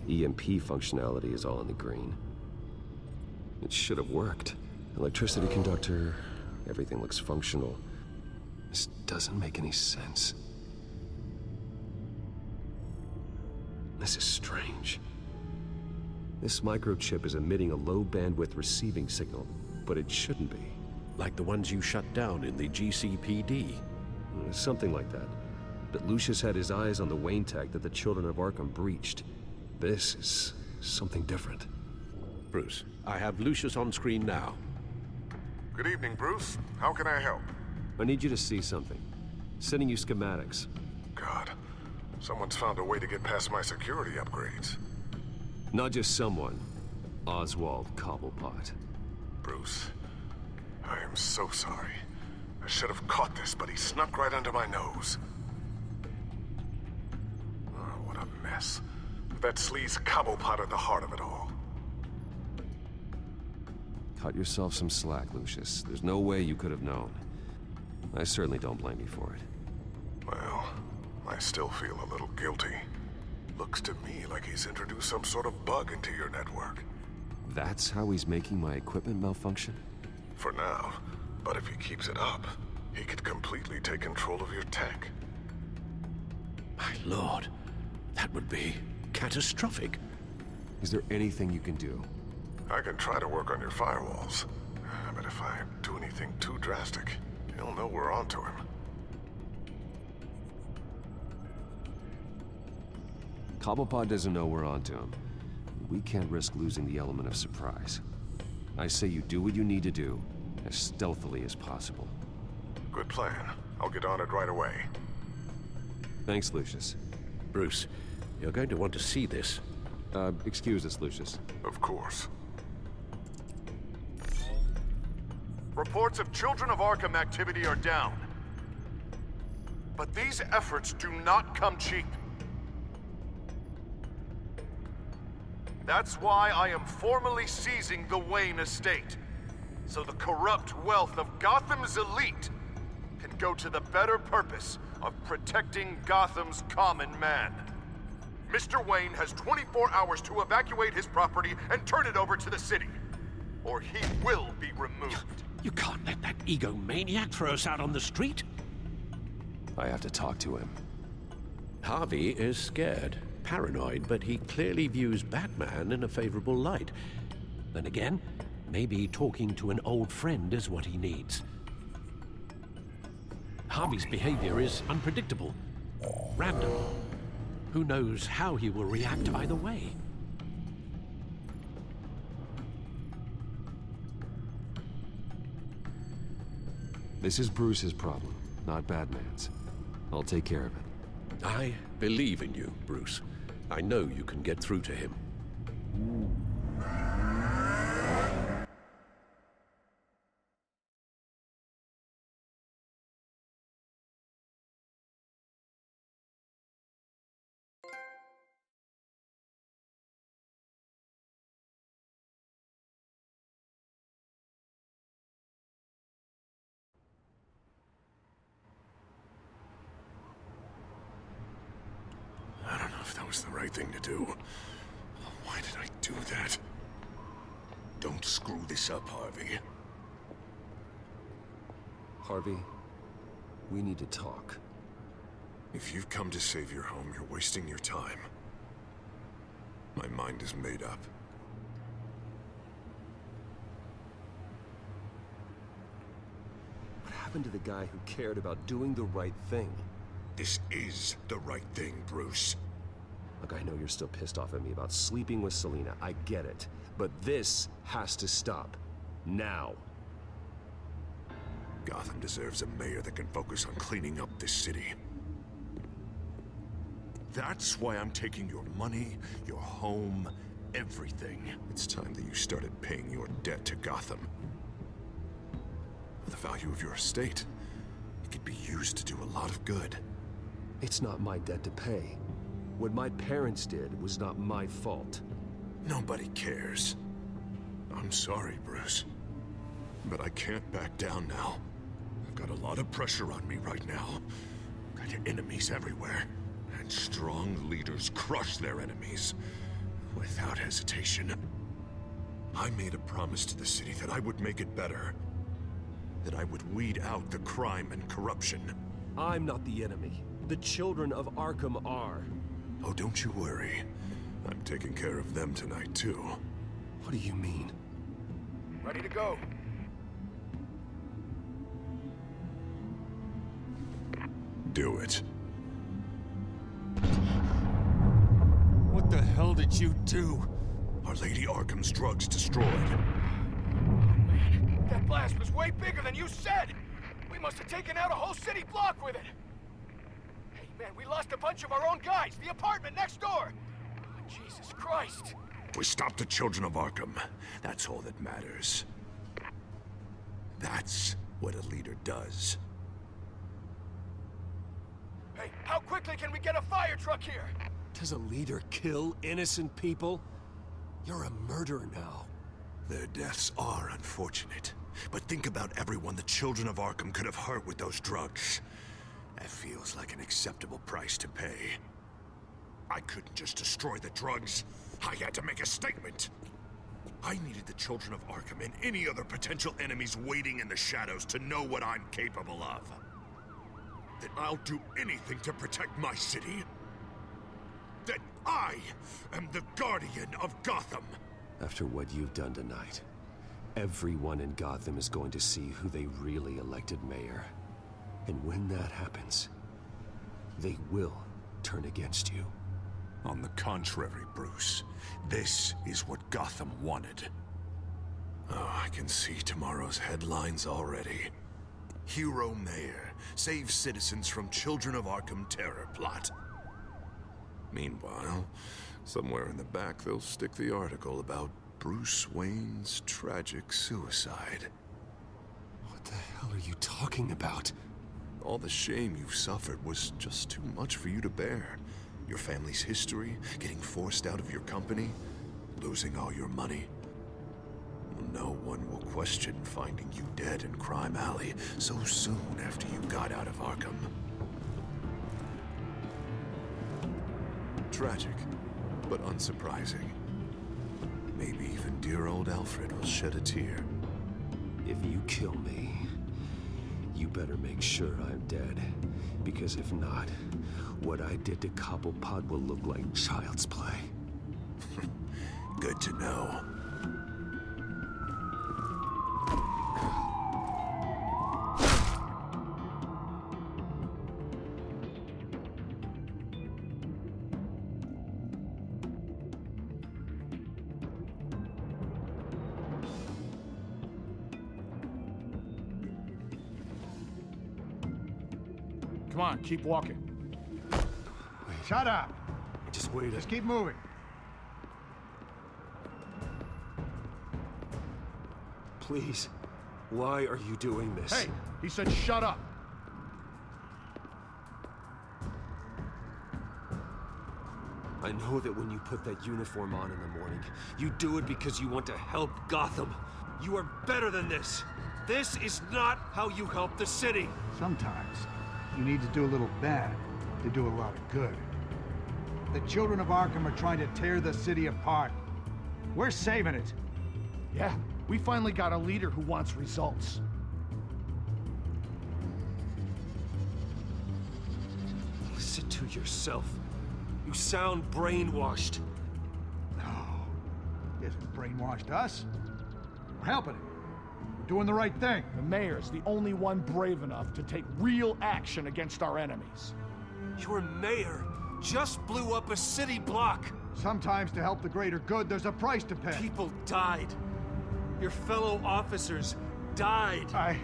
EMP functionality is all in the green. It should have worked. Electricity conductor, everything looks functional. This doesn't make any sense. This is strange. This microchip is emitting a low-bandwidth receiving signal, but it shouldn't be. Like the ones you shut down in the GCPD? Something like that. But Lucius had his eyes on the Wayne tech that the Children of Arkham breached. This is something different. Bruce, I have Lucius on screen now. Good evening, Bruce. How can I help? I need you to see something. Sending you schematics. God, Someone's found a way to get past my security upgrades. Not just someone. Oswald Cobblepot. Bruce, I am so sorry. I should have caught this, but he snuck right under my nose. Oh, what a mess. That sleaze Cobblepot at the heart of it all. Cut yourself some slack, Lucius. There's no way you could have known. I certainly don't blame you for it. Well, I still feel a little guilty. Looks to me like he's introduced some sort of bug into your network. That's how he's making my equipment malfunction? For now. But if he keeps it up, he could completely take control of your tech. My lord, that would be catastrophic. Is there anything you can do? I can try to work on your firewalls. But if I do anything too drastic, he'll know we're onto him. Cobblepot doesn't know we're onto him. We can't risk losing the element of surprise. I say you do what you need to do, as stealthily as possible. Good plan. I'll get on it right away. Thanks, Lucius. Bruce, you're going to want to see this. Excuse us, Lucius. Of course. Reports of Children of Arkham activity are down. But these efforts do not come cheap. That's why I am formally seizing the Wayne estate, so the corrupt wealth of Gotham's elite can go to the better purpose of protecting Gotham's common man. Mr. Wayne has 24 hours to evacuate his property and turn it over to the city, or he will be removed. You can't let that egomaniac throw us out on the street. I have to talk to him. Harvey is scared, paranoid, but he clearly views Batman in a favorable light. Then again, maybe talking to an old friend is what he needs. Harvey's behavior is unpredictable, random. Who knows how he will react either way? This is Bruce's problem, not Batman's. I'll take care of it. I believe in you, Bruce. I know you can get through to him. I don't know if that was the right thing to do. Why did I do that? Don't screw this up, Harvey. Harvey, we need to talk. If you've come to save your home, you're wasting your time. My mind is made up. What happened to the guy who cared about doing the right thing? This is the right thing, Bruce. Look, I know you're still pissed off at me about sleeping with Selina. I get it. But this has to stop. Now. Gotham deserves a mayor that can focus on cleaning up this city. That's why I'm taking your money, your home, everything. It's time that you started paying your debt to Gotham. For the value of your estate, it could be used to do a lot of good. It's not my debt to pay. What my parents did was not my fault. Nobody cares. I'm sorry, Bruce. But I can't back down now. I've got a lot of pressure on me right now. Got enemies everywhere. And strong leaders crush their enemies. Without hesitation. I made a promise to the city that I would make it better. That I would weed out the crime and corruption. I'm not the enemy. The children of Arkham are. Oh, don't you worry. I'm taking care of them tonight, too. What do you mean? Ready to go. Do it. What the hell did you do? Our Lady Arkham's drugs destroyed. Man, that blast was way bigger than you said! We must have taken out a whole city block with it! Hey, Man, we lost a bunch of our own guys. The apartment next door. Oh, Jesus Christ. We stopped the children of Arkham. That's all that matters. That's what a leader does. Hey, how quickly can we get a fire truck here? Does a leader kill innocent people? You're a murderer now. Their deaths are unfortunate. But think about everyone the children of Arkham could have hurt with those drugs. That feels like an acceptable price to pay. I couldn't just destroy the drugs. I had to make a statement. I needed the children of Arkham and any other potential enemies waiting in the shadows to know what I'm capable of. That I'll do anything to protect my city. That I am the guardian of Gotham. After what you've done tonight, everyone in Gotham is going to see who they really elected mayor. And when that happens, they will turn against you. On the contrary, Bruce, this is what Gotham wanted. Oh, I can see tomorrow's headlines already. Hero Mayor saves citizens from Children of Arkham terror plot. Meanwhile, somewhere in the back they'll stick the article about Bruce Wayne's tragic suicide. What the hell are you talking about? All the shame you've suffered was just too much for you to bear. Your family's history, getting forced out of your company, losing all your money. No one will question finding you dead in Crime Alley so soon after you got out of Arkham. Tragic, but unsurprising. Maybe even dear old Alfred will shed a tear. If you kill me, you better make sure I'm dead. Because if not, what I did to Cobblepot will look like child's play. Good to know. Come on, keep walking. Shut up! Just wait. Just keep moving. Please, why are you doing this? Hey, he said shut up. I know that when you put that uniform on in the morning, you do it because you want to help Gotham. You are better than this. This is not how you help the city. Sometimes you need to do a little bad to do a lot of good. The children of Arkham are trying to tear the city apart. We're saving it. Yeah, we finally got a leader who wants results. Listen to yourself. You sound brainwashed. No, he hasn't brainwashed us. We're helping him. We're doing the right thing. The mayor's the only one brave enough to take real action against our enemies. Your mayor just blew up a city block. Sometimes to help the greater good, there's a price to pay. People died. Your fellow officers died. But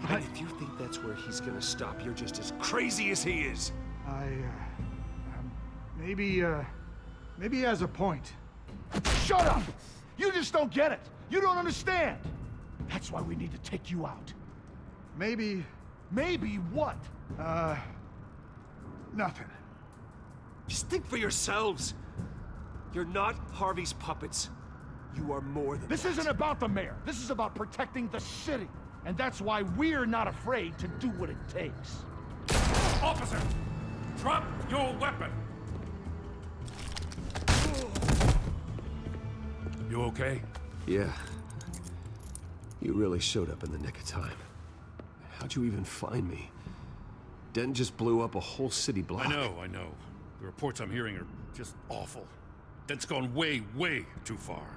and if you think that's where he's gonna stop, you're just as crazy as he is. Maybe he has a point. Shut up! You just don't get it. You don't understand. That's why we need to take you out. Maybe what? Nothing. Just think for yourselves. You're not Harvey's puppets. You are more than This isn't about the mayor. This is about protecting the city. And that's why we're not afraid to do what it takes. Officer! Drop your weapon! You okay? Yeah. You really showed up in the nick of time. How'd you even find me? Den just blew up a whole city block. I know. The reports I'm hearing are just awful. Den's gone way, way too far.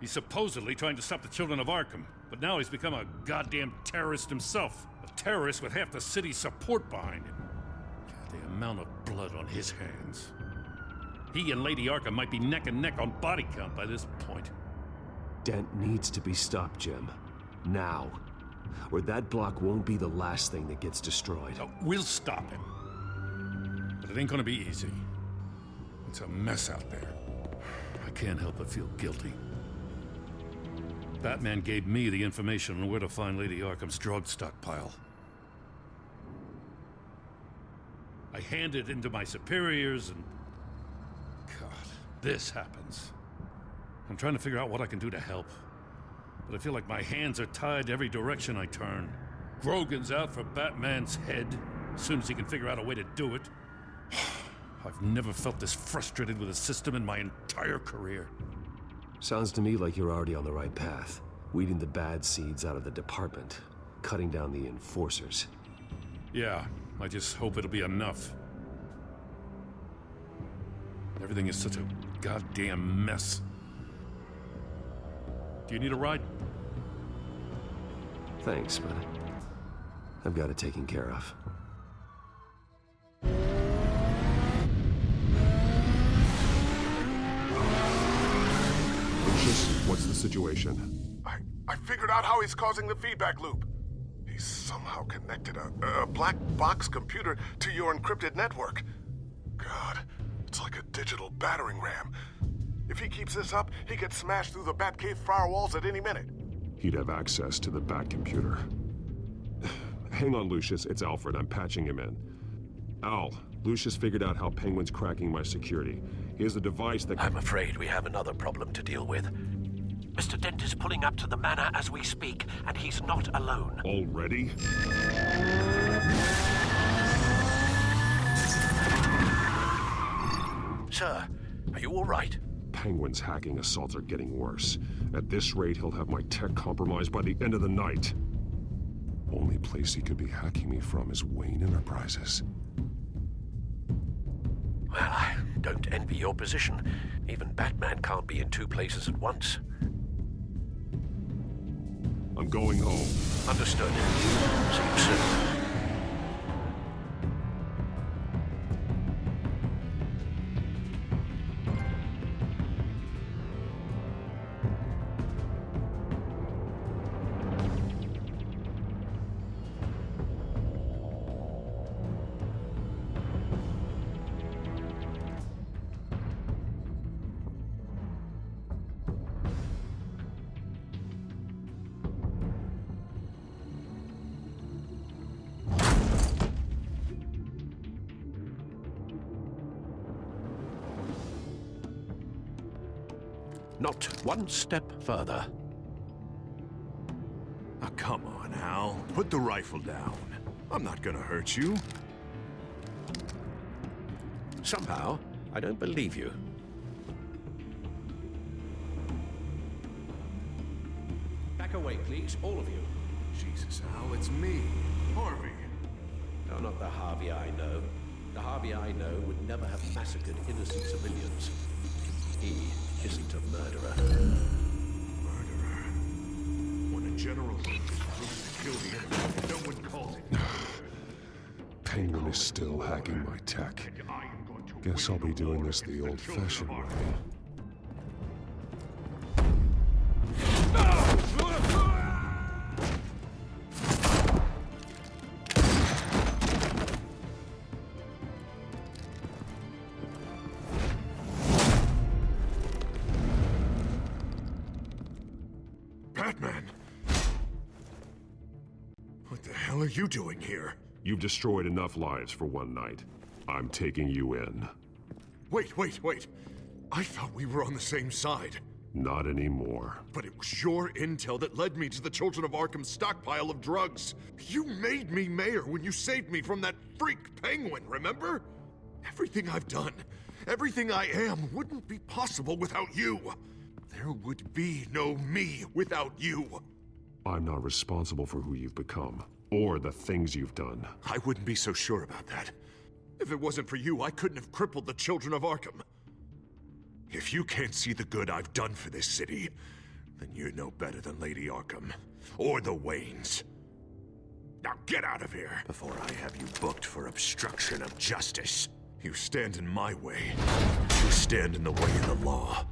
He's supposedly trying to stop the children of Arkham, but now he's become a goddamn terrorist himself. A terrorist with half the city's support behind him. God, the amount of blood on his hands. He and Lady Arkham might be neck and neck on body count by this point. Dent needs to be stopped, Jim. Now. Or that block won't be the last thing that gets destroyed. We'll stop him. But it ain't gonna be easy. It's a mess out there. I can't help but feel guilty. Batman gave me the information on where to find Lady Arkham's drug stockpile. I handed it into my superiors and... God, this happens. I'm trying to figure out what I can do to help. But I feel like my hands are tied every direction I turn. Grogan's out for Batman's head, as soon as he can figure out a way to do it. I've never felt this frustrated with a system in my entire career. Sounds to me like you're already on the right path. Weeding the bad seeds out of the department. Cutting down the enforcers. Yeah, I just hope it'll be enough. Everything is such a goddamn mess. Do you need a ride? Thanks, but I've got it taken care of. What's the situation? I figured out how he's causing the feedback loop. He's somehow connected a black box computer to your encrypted network. God, it's like a digital battering ram. If he keeps this up, he could smash through the Batcave firewalls at any minute. He'd have access to the Bat computer. Hang on, Lucius. It's Alfred. I'm patching him in. Al, Lucius figured out how Penguin's cracking my security. He has a device that... I'm afraid we have another problem to deal with. Mr. Dent is pulling up to the manor as we speak, and he's not alone. Already? Sir, are you all right? Penguin's hacking assaults are getting worse. At this rate, he'll have my tech compromised by the end of the night. Only place he could be hacking me from is Wayne Enterprises. Well, I don't envy your position. Even Batman can't be in two places at once. I'm going home. Understood. See you soon. Not one step further. Oh, come on, Al. Put the rifle down. I'm not gonna hurt you. Somehow, I don't believe you. Back away, please, all of you. Jesus, Al, it's me, Harvey. No, not the Harvey I know. The Harvey I know would never have massacred innocent civilians. He isn't a murderer. Murderer? When a general is to kill the enemy, no one calls it. Penguin is still hacking my tech. Guess I'll be doing this the old-fashioned way. Batman! What the hell are you doing here? You've destroyed enough lives for one night. I'm taking you in. Wait. I thought we were on the same side. Not anymore. But it was your intel that led me to the Children of Arkham's stockpile of drugs. You made me mayor when you saved me from that freak Penguin, remember? Everything I've done, everything I am, wouldn't be possible without you. There would be no me without you. I'm not responsible for who you've become, or the things you've done. I wouldn't be so sure about that. If it wasn't for you, I couldn't have crippled the Children of Arkham. If you can't see the good I've done for this city, then you're no better than Lady Arkham, or the Waynes. Now get out of here, before I have you booked for obstruction of justice. You stand in my way. You stand in the way of the law.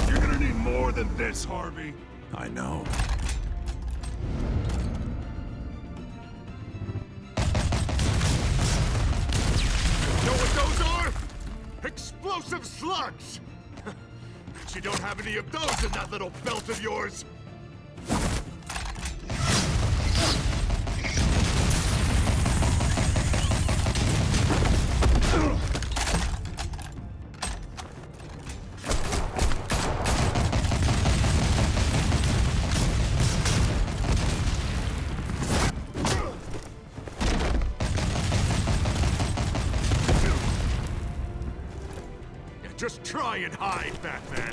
You're gonna this, Harvey. I know. Know what those are? Explosive slugs! Bet you don't have any of those in that little belt of yours! Just try and hide, Batman.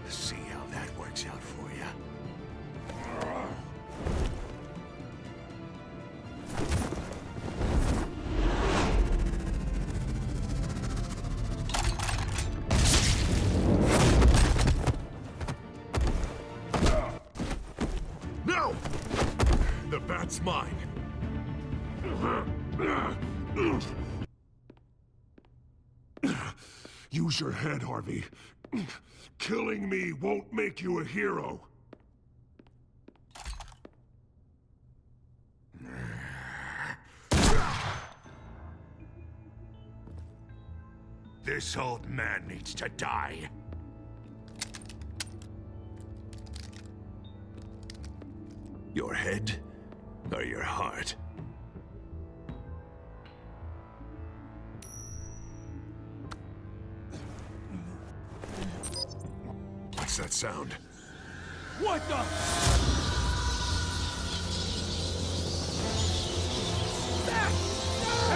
See how that works out for you. No! The bat's mine. Use your head, Harvey. Killing me won't make you a hero. This old man needs to die. Your head or your heart? What's that sound? What the?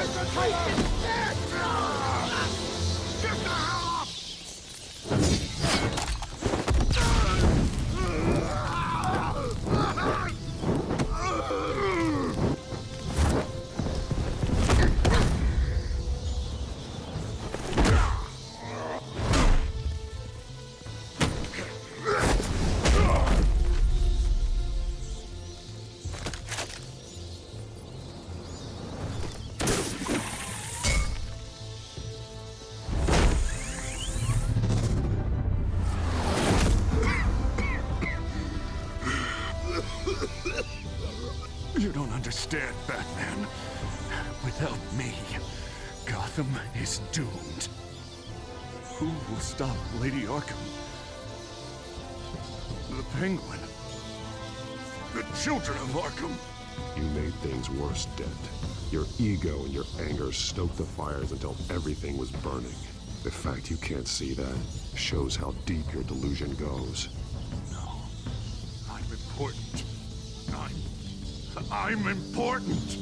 Infiltration! Get the hell off! You don't understand, Batman. Without me, Gotham is doomed. Who will stop Lady Arkham? The Penguin? The children of Arkham? You made things worse, Dent. Your ego and your anger stoked the fires until everything was burning. The fact you can't see that shows how deep your delusion goes. No. I'm important. I'm important!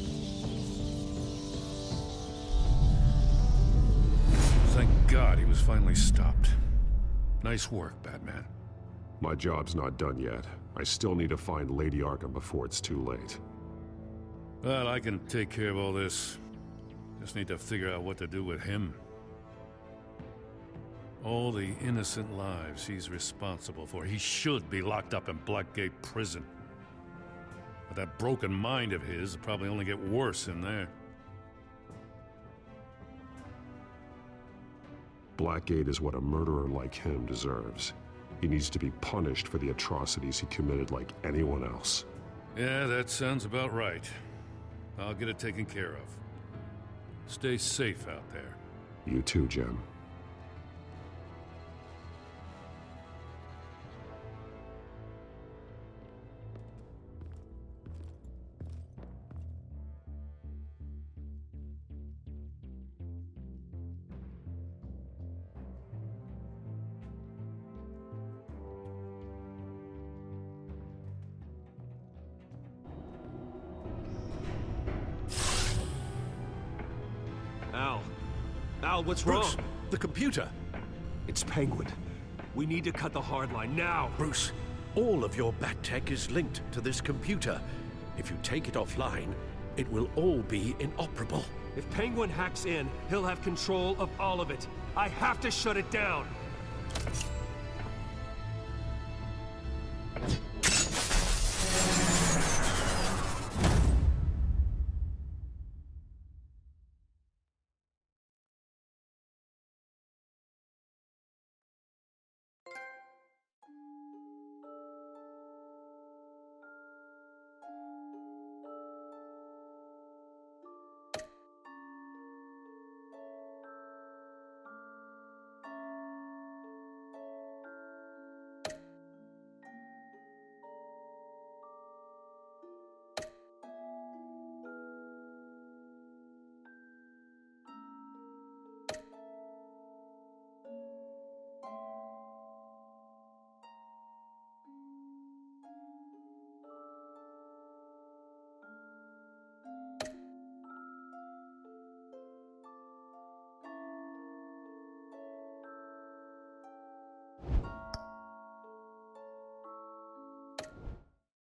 Thank God he was finally stopped. Nice work, Batman. My job's not done yet. I still need to find Lady Arkham before it's too late. Well, I can take care of all this. Just need to figure out what to do with him. All the innocent lives he's responsible for. He should be locked up in Blackgate Prison. But that broken mind of his will probably only get worse in there. Blackgate is what a murderer like him deserves. He needs to be punished for the atrocities he committed like anyone else. Yeah, that sounds about right. I'll get it taken care of. Stay safe out there. You too, Jim. Al, what's Bruce, wrong? the computer. It's Penguin. We need to cut the hard line now. Bruce, all of your bat tech is linked to this computer. If you take it offline, it will all be inoperable. If Penguin hacks in, he'll have control of all of it. I have to shut it down.